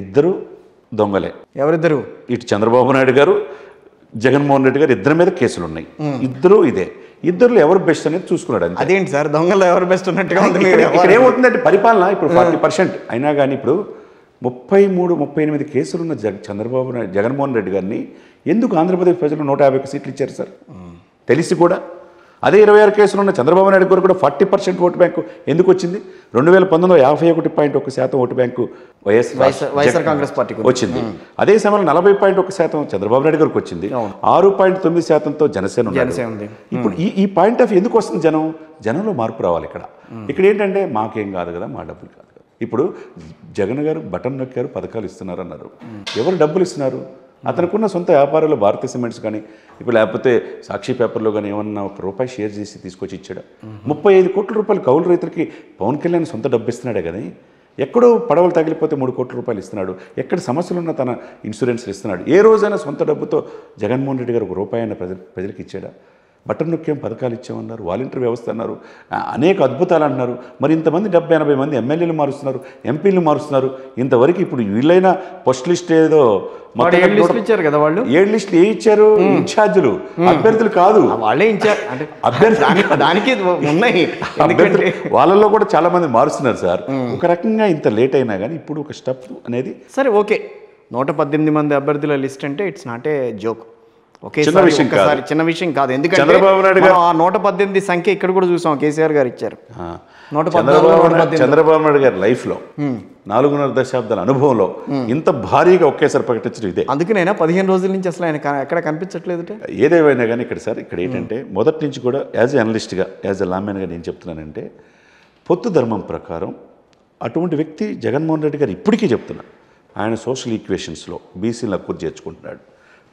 ఇద్దరు దొంగలే. ఎవరిద్దరు? ఇటు చంద్రబాబు నాయుడు గారు, జగన్మోహన్ రెడ్డి గారు ఇద్దరి మీద కేసులు ఉన్నాయి. ఇద్దరు ఇదే. ఇద్దరు ఎవరు బెస్ట్ అనేది చూసుకున్నాడు అంతే. అదేంటి సార్ దొంగలు ఎవరు బెస్ట్ ఉన్నట్టుగా ఉంది? ఇక్కడ ఏమవుతుందంటే పరిపాలన ఇప్పుడు 40% అయినా కానీ ఇప్పుడు 33-38 కేసులున్న చంద్రబాబు నాయుడు, జగన్మోహన్ రెడ్డి గారిని ఎందుకు ఆంధ్రప్రదేశ్ ప్రజలు 151 సీట్లు ఇచ్చారు సార్? తెలిసి కూడా. అదే 26 కేసులు ఉన్న చంద్రబాబు నాయుడు గారు కూడా 40% ఓటు బ్యాంకు ఎందుకు వచ్చింది? 2019లో 51.1% ఓటు బ్యాంకు వైఎస్ఆర్ కాంగ్రెస్ పార్టీకి వచ్చింది. అదే సమయంలో 40.1% చంద్రబాబు నాయుడు గారికి వచ్చింది. 6.9%తో జనసేన ఉంది. ఇప్పుడు ఈ పాయింట్ ఆఫ్ ఎందుకు వస్తుంది? జనంలో మార్పు రావాలి. ఇక్కడ ఏంటంటే మాకేం కాదు కదా, మా డబ్బులు కాదు కదా. ఇప్పుడు జగన్ గారు బటన్ నొక్కారు, పథకాలు ఇస్తున్నారు అన్నారు. ఎవరు డబ్బులు ఇస్తున్నారు? అతనుకున్న సొంత వ్యాపారాలు భారతీయ సిమెంట్స్ కానీ ఇప్పుడు లేకపోతే సాక్షి పేపర్లో కానీ ఏమన్నా ₹1 షేర్ చేసి తీసుకొచ్చి ఇచ్చాడు. 35 కోట్ల రూపాయలు కౌలు రైతులకి పవన్ కళ్యాణ్ సొంత డబ్బు ఇస్తున్నాడే కానీ ఎక్కడో పడవలు తగిలిపోతే ₹3 కోట్ల ఇస్తున్నాడు. ఎక్కడ సమస్యలున్న తన ఇన్సూరెన్స్లు ఇస్తున్నాడు. ఏ రోజైనా సొంత డబ్బుతో జగన్మోహన్ రెడ్డి గారు ₹1 ప్రజలకు ఇచ్చాడా? బటన్ నొక్కేం పథకాలు ఇచ్చామన్నారు, వాలంటీర్ వ్యవస్థ అన్నారు, అనేక అద్భుతాలు అంటున్నారు. మరి ఇంతమంది 70-80 మంది ఎమ్మెల్యేలు మారుస్తున్నారు, ఎంపీలు మారుస్తున్నారు. ఇంతవరకు ఇప్పుడు వీళ్ళైనా ఫస్ట్ లిస్ట్ ఏదో ఇచ్చారు కదా వాళ్ళు. 7 లిస్టులు ఏ ఇచ్చారు? ఇన్ఛార్జీలు, అభ్యర్థులు కాదు. వాళ్ళే ఇచ్చారు అంటే దానికి ఉన్నాయి. వాళ్ళల్లో కూడా చాలా మంది మారుస్తున్నారు సార్. ఒక రకంగా ఇంత లేట్ అయినా కానీ ఇప్పుడు ఒక స్టెప్ అనేది సరే ఓకే. 118 మంది అభ్యర్థుల లిస్ట్ అంటే ఇట్స్ నాట్ ఏ జోక్. చిన్న విషయం కాదు. ఎందుకంటే చంద్రబాబు నాయుడు గారు 118 సంఖ్య ఇక్కడ కూడా చూసాం. కేసీఆర్ గారు ఇచ్చారు. చంద్రబాబు నాయుడు గారి లైఫ్లో 4.5 దశాబ్దాల అనుభవంలో ఇంత భారీగా ఒకేసారి ప్రకటించడం ఇదే. అందుకనైనా 15 రోజుల నుంచి అసలు ఆయన ఎక్కడ కనిపించట్లేదు. ఏదేమైనా కానీ ఇక్కడ ఏంటంటే మొదటి నుంచి కూడా యాజ్ ఎ అనలిస్ట్గా, యాజ్ ఎ లామెన్గా నేను చెప్తున్నానంటే పొత్తు ధర్మం ప్రకారం అటువంటి వ్యక్తి జగన్మోహన్ రెడ్డి గారు ఇప్పటికీ చెప్తున్నా, ఆయన సోషల్ ఈక్వేషన్స్లో బీసీలను అక్కురు చేర్చుకుంటున్నాడు.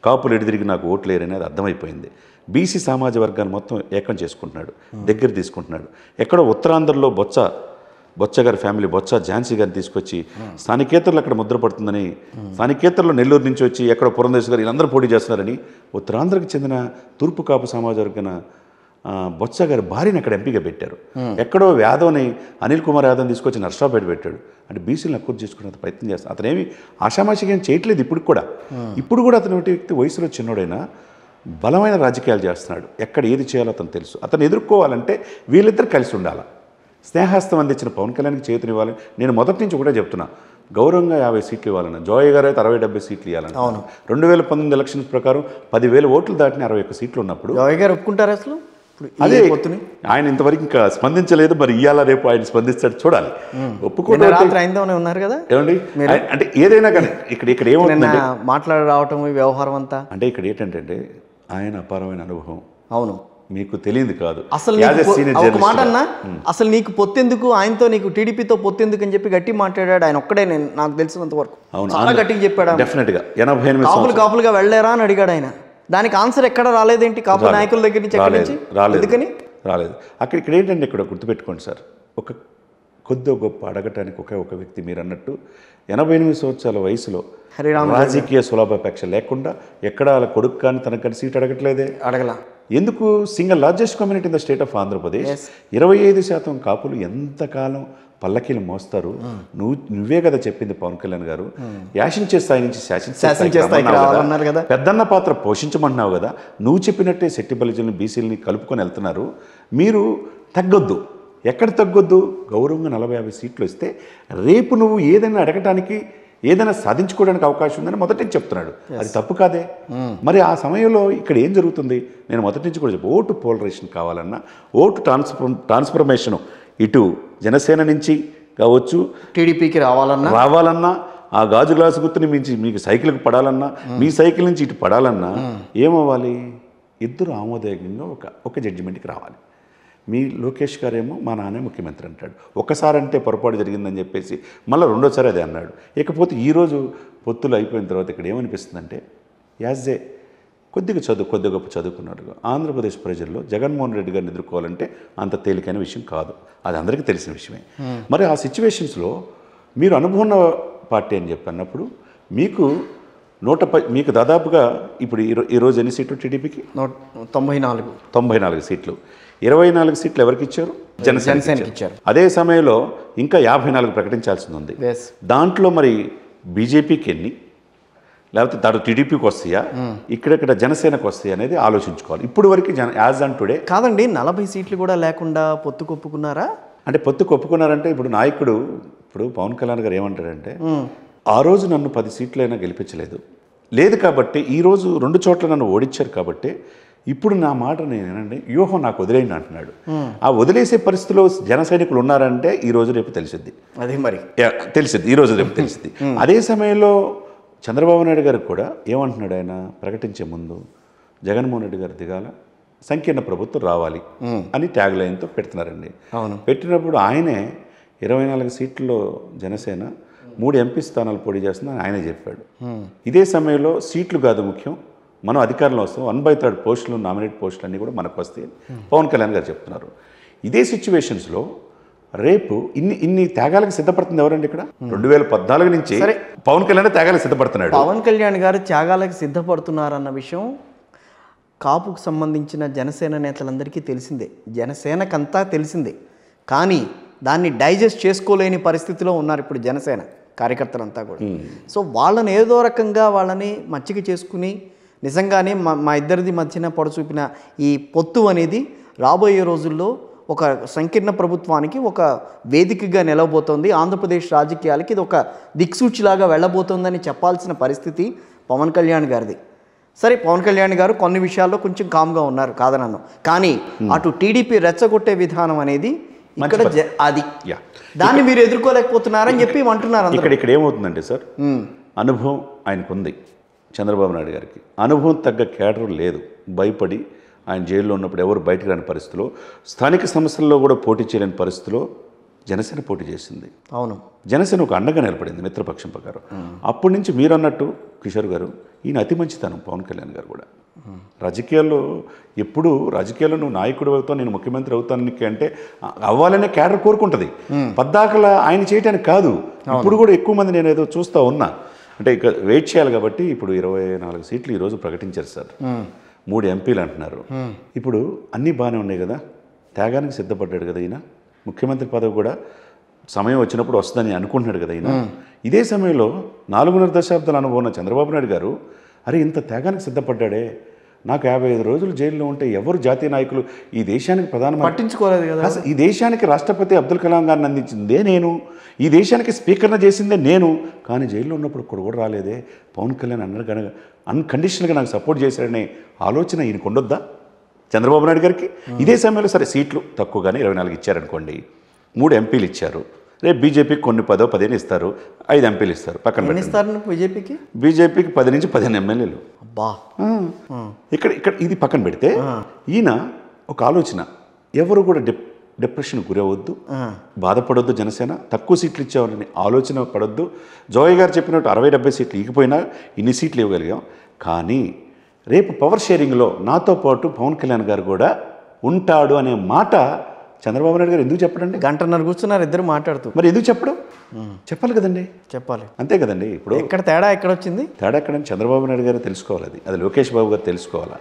కాపులు ఎడిదిరిగి నాకు ఓట్లు లేరని అది అర్థమైపోయింది. బీసీ సమాజ వర్గాన్ని మొత్తం ఏకం చేసుకుంటున్నాడు, దగ్గర తీసుకుంటున్నాడు. ఎక్కడో ఉత్తరాంధ్రలో బొత్స గారి ఫ్యామిలీ, బొత్స ఝాన్సీ గారిని తీసుకొచ్చి స్థానికేతరులు అక్కడ ముద్రపడుతుందని, స్థానికేతరులు నెల్లూరు నుంచి వచ్చి ఎక్కడో పురంధేశ్వరి గారు వీళ్ళందరూ పోటీ చేస్తున్నారని ఉత్తరాంధ్రకు చెందిన తూర్పు కాపు సమాజ వర్గన బొత్స గారి భార్యని అక్కడ ఎంపీగా పెట్టారు. ఎక్కడో యాదవ్ని, అనిల్ కుమార్ యాదవ్ని తీసుకొచ్చి నర్సరావుపేట పెట్టాడు. అంటే బీసీలను అక్కురు చేసుకునే ప్రయత్నం చేస్తాను. అతనేమి ఆషామాషిగా ఏం చేయట్లేదు. ఇప్పుడు కూడా అతని వ్యక్తి వయసులో చిన్నోడైనా బలమైన రాజకీయాలు చేస్తున్నాడు. ఎక్కడ ఏది చేయాలో అతను తెలుసు. అతను ఎదుర్కోవాలంటే వీళ్ళిద్దరు కలిసి ఉండాలి. స్నేహస్తం అందించిన పవన్ కళ్యాణ్కి చేతునివ్వాలని నేను మొదటి నుంచి ఒకటే చెప్తున్నా. గౌరవంగా 50 సీట్లు ఇవ్వాలన్నా, జోయ్ గారు అయితే 60-70 సీట్లు ఇవ్వాలన్నా. 2019 ఎలక్షన్స్ ప్రకారం 10,000 ఓట్లు దాటిన 61 సీట్లు ఉన్నప్పుడు జోయ్ గారు ఒప్పుకుంటారు అసలు? అదే ఆయన ఇంతవరకు ఇంకా స్పందించలేదు. మరి ఇవాళ రేపు ఆయన స్పందిస్తాడు, చూడాలి. ఒప్పుకోవడం ఉన్నారు కదా ఏమండి. అంటే ఏదైనా కానీ ఇక్కడ ఏమవుతుందంటే మాట్లాడి రావటం వ్యవహారం అంతా అంటే ఇక్కడ ఏంటంటే ఆయన అపారమైన అనుభవం. అవును, మీకు తెలియదు కాదు. అసలు ఒక మాట అన్నా, అసలు నీకు పొత్తెందుకు ఆయనతో, నీకు టీడీపీతో పొత్తెందుకు అని చెప్పి గట్టి మాట్లాడాడు ఆయన ఒక్కడే. నాకు తెలిసినంత వరకు చాలా గట్టిగా చెప్పాడు. డెఫినెట్గా 88 కాపులుగా వెళ్ళారా అని అడిగాడు ఆయన. దానికి ఆన్సర్ ఎక్కడ రాలేదేంటి? కాపు నాయకుల దగ్గర నుంచి రాలేదు. ఇక్కడ ఏంటంటే ఇక్కడ గుర్తుపెట్టుకోండి సార్, ఒక కొద్ది గొప్ప అడగటానికి ఒక వ్యక్తి మీరు అన్నట్టు 88 సంవత్సరాల వయసులో రాజకీయ సులభాపేక్ష లేకుండా ఎక్కడ వాళ్ళ కొడుకు కానీ తనకు కానీ సీట్ అడగల. ఎందుకు? Single largest community in the state of Andhra Pradesh. 25% కాపులు ఎంతకాలం పల్లకీలు మోస్తారు. నువ్వే కదా చెప్పింది పవన్ కళ్యాణ్ గారు, యాశించే స్థాయి నుంచి శాసించే పెద్దన్న పాత్ర పోషించమంటున్నావు కదా. నువ్వు చెప్పినట్టే శెట్టి బలిజల్ని, బీసీలని కలుపుకొని వెళ్తున్నారు. మీరు తగ్గొద్దు. ఎక్కడ తగ్గొద్దు? గౌరవంగా 40-50 సీట్లు వస్తే రేపు నువ్వు ఏదైనా అడగటానికి, ఏదైనా సాధించుకోవడానికి అవకాశం ఉందని మొదటి నుంచి చెప్తున్నాడు. అది తప్పు కాదే. మరి ఆ సమయంలో ఇక్కడ ఏం జరుగుతుంది? నేను మొదటి నుంచి కూడా ఓటు పోలరైజేషన్ కావాలన్నా, ఓటు ట్రాన్స్ఫర్మేషను ఇటు జనసేన నుంచి కావచ్చు, టీడీపీకి రావాలన్నా, ఆ గాజు గ్లాసు గుర్తుని మించి మీకు సైకిల్కి పడాలన్నా, మీ సైకిల్ నుంచి ఇటు పడాలన్నా ఏమవ్వాలి? ఇద్దరు ఆమోదయోగ్యంగా ఒక జడ్జిమెంట్కి రావాలి. మీ లోకేష్ గారేమో మా నాన్నే ముఖ్యమంత్రి అంటాడు. ఒక్కసారి అంటే పొరపాటు జరిగిందని చెప్పేసి మళ్ళీ రెండోసారి అదే అన్నాడు. ఇకపోతే ఈరోజు పొత్తులు అయిపోయిన తర్వాత ఇక్కడ ఏమనిపిస్తుందంటే, యాజ్ ఏ కొద్ది గొప్ప చదువుకున్నాడుగా ఆంధ్రప్రదేశ్ ప్రజల్లో జగన్మోహన్ రెడ్డి గారిని ఎదుర్కోవాలంటే అంత తేలికైన విషయం కాదు. అది అందరికీ తెలిసిన విషయమే. మరి ఆ సిచ్యువేషన్స్లో మీరు అనుభవం పార్టీ అని చెప్పి అన్నప్పుడు మీకు దాదాపుగా ఇప్పుడు ఈరోజు ఎన్ని సీట్లు టీడీపీకి? 94 సీట్లు. 24 సీట్లు ఎవరికి ఇచ్చారు? జనసేనకి ఇచ్చారు. అదే సమయంలో ఇంకా 54 ప్రకటించాల్సి ఉంది. దాంట్లో మరి బీజేపీకి ఎన్ని, లేకపోతే దాడు టీడీపీకి వస్తాయా, ఇక్కడెక్కడ జనసేనకు వస్తాయి అనేది ఆలోచించుకోవాలి. ఇప్పుడు వరకు యాజ్ ఆన్ టుడే కాదండి, 40 సీట్లు కూడా లేకుండా పొత్తు కొప్పుకున్నారా? అంటే పొత్తు కొప్పుకున్నారంటే ఇప్పుడు నాయకుడు, ఇప్పుడు పవన్ కళ్యాణ్ గారు ఏమంటారంటే, ఆ రోజు నన్ను 10 సీట్లైనా గెలిపించలేదు, లేదు కాబట్టి ఈరోజు 2 చోట్ల నన్ను ఓడించారు కాబట్టి ఇప్పుడు నా మాట నేనండి వ్యూహం నాకు వదిలేయండి అంటున్నాడు. ఆ వదిలేసే పరిస్థితిలో జన సైనికులు ఉన్నారంటే ఈ రోజు రేపు తెలిసిద్ది. అదే మరి తెలిసిద్ది, ఈ రోజు రేపు తెలిసిద్ది. అదే సమయంలో చంద్రబాబు నాయుడు గారికి కూడా ఏమంటున్నాడు, ఆయన ప్రకటించే ముందు జగన్మోహన్ రెడ్డి గారు దిగాల, సంకీర్ణ ప్రభుత్వం రావాలి అని ట్యాగ్ లైన్తో పెడుతున్నారండి. అవును, పెట్టినప్పుడు ఆయనే 24 సీట్లలో జనసేన 3 ఎంపీ స్థానాలు పోటీ చేస్తుందని ఆయనే చెప్పాడు. ఇదే సమయంలో సీట్లు కాదు ముఖ్యం, మనం అధికారంలో వస్తాం, 1/3 పోస్టులు, నామినేట్ పోస్టులు అన్నీ కూడా మనకు వస్తాయి పవన్ కళ్యాణ్ గారు చెప్తున్నారు. ఇదే సిచ్యువేషన్స్లో రేపు ఇన్ని త్యాగాలకు సిద్ధపడుతుంది ఎవరండి ఇక్కడ? 2014 నుంచి పవన్ కళ్యాణ్ త్యాగాలకు సిద్ధపడుతున్నాడు. పవన్ కళ్యాణ్ గారు త్యాగాలకు సిద్ధపడుతున్నారన్న విషయం కాపుకు సంబంధించిన జనసేన నేతలందరికీ తెలిసిందే, జనసేనకంతా తెలిసిందే. కానీ దాన్ని డైజెస్ట్ చేసుకోలేని పరిస్థితిలో ఉన్నారు ఇప్పుడు జనసేన కార్యకర్తలంతా కూడా. సో వాళ్ళని ఏదో రకంగా వాళ్ళని మచ్చిక చేసుకుని నిజంగానే మా ఇద్దరిది మధ్యన పొడచూపిన ఈ పొత్తు అనేది రాబోయే రోజుల్లో ఒక సంకీర్ణ ప్రభుత్వానికి ఒక వేదికగా నిలవబోతోంది, ఆంధ్రప్రదేశ్ రాజకీయాలకి ఇది ఒక దిక్సూచిలాగా వెళ్ళబోతోందని చెప్పాల్సిన పరిస్థితి పవన్ కళ్యాణ్ గారిది. సరే, పవన్ కళ్యాణ్ గారు కొన్ని విషయాల్లో కొంచెం కామ్గా ఉన్నారు కాదనను, కానీ అటు టీడీపీ రెచ్చగొట్టే విధానం అనేది ఇక్కడ అది దాన్ని మీరు ఎదుర్కోలేకపోతున్నారని చెప్పి అంటున్నారు. ఇక్కడ ఏమవుతుందంటే సార్, అనుభవం ఆయనకు ఉంది, చంద్రబాబు నాయుడు గారికి అనుభవం తగ్గ కేడర్ లేదు, భయపడి ఆయన జైల్లో ఉన్నప్పుడు ఎవరు బయటకు రాని పరిస్థితిలో, స్థానిక సమస్యల్లో కూడా పోటీ చేయలేని పరిస్థితిలో జనసేన పోటీ చేసింది. అవును, జనసేన ఒక అండగా నిలబడింది మిత్రపక్షం ప్రకారం. అప్పటి నుంచి మీరు అన్నట్టు కిషోర్ గారు, ఈయన అతి మంచితనం పవన్ కళ్యాణ్ గారు కూడా రాజకీయాల్లో ఎప్పుడు రాజకీయాల్లో నువ్వు నాయకుడు అవుతావు, నేను ముఖ్యమంత్రి అవుతాను అంటే అవ్వాలనే క్యాడర్ కోరుకుంటుంది, పద్దాకల ఆయన చేయటానికి కాదు. ఇప్పుడు కూడా ఎక్కువ మంది నేను ఏదో చూస్తూ ఉన్నా, అంటే ఇక వెయిట్ చేయాలి కాబట్టి ఇప్పుడు 24 సీట్లు ఈరోజు ప్రకటించారు సార్, 3 ఎంపీలు అంటున్నారు. ఇప్పుడు అన్నీ బాగానే ఉన్నాయి కదా, త్యాగానికి సిద్ధపడ్డాడు కదా ఈయన, ముఖ్యమంత్రి పదవి కూడా సమయం వచ్చినప్పుడు వస్తుందని అనుకుంటున్నాడు కదా ఈయన. ఇదే సమయంలో 4.5 దశాబ్దాల అనుభవం ఉన్న చంద్రబాబు నాయుడు గారు, అరే ఇంత త్యాగానికి సిద్ధపడ్డాడే, నాకు 55 రోజులు జైల్లో ఉంటే ఎవరు జాతీయ నాయకులు ఈ దేశానికి ప్రధానమంత్రి పట్టించుకోలేదు కదా, ఈ దేశానికి రాష్ట్రపతి అబ్దుల్ కలాం గారిని అందించిందే నేను, ఈ దేశానికి స్పీకర్ను చేసిందే నేను, కానీ జైల్లో ఉన్నప్పుడు ఒక్కడు కూడా రాలేదే, పవన్ కళ్యాణ్ అన్కండిషనల్గా నాకు సపోర్ట్ చేశాడనే ఆలోచన ఈయనకు ఉండొద్దా చంద్రబాబు నాయుడు గారికి? ఇదే సమయంలో సరే సీట్లు తక్కువగానే 24 ఇచ్చారనుకోండి, 3 ఎంపీలు ఇచ్చారు, రేపు బీజేపీకి కొన్ని 10-15 ఇస్తారు, 5 ఎంపీలు ఇస్తారు, పక్కన ఇస్తారు బీజేపీకి 10 నుంచి 15 ఎమ్మెల్యేలు. ఇక్కడ ఇది పక్కన పెడితే ఈయన ఒక ఆలోచన, ఎవరు కూడా డిప్రెషన్ గురవద్దు, బాధపడొద్దు, జనసేన తక్కువ సీట్లు ఇచ్చామని ఆలోచన పడొద్దు. జోయ్ గారు చెప్పినట్టు 60-70 సీట్లు ఇకపోయినా ఇన్ని సీట్లు ఇవ్వగలిగాం, కానీ రేపు పవర్ షేరింగ్లో నాతో పాటు పవన్ కళ్యాణ్ గారు కూడా ఉంటాడు అనే మాట చంద్రబాబు నాయుడు గారు ఎందుకు చెప్పడండి? 1.5 గంట కూర్చున్నారు ఇద్దరు మాట్లాడుతూ, మరి ఎందుకు చెప్పడం? చెప్పాలి కదండి, చెప్పాలి, అంతే కదండి. ఇప్పుడు ఇక్కడ తేడా ఎక్కడ వచ్చింది? తేడా ఎక్కడని చంద్రబాబు నాయుడు గారు తెలుసుకోవాలి, అది లోకేష్ బాబు గారు తెలుసుకోవాలా.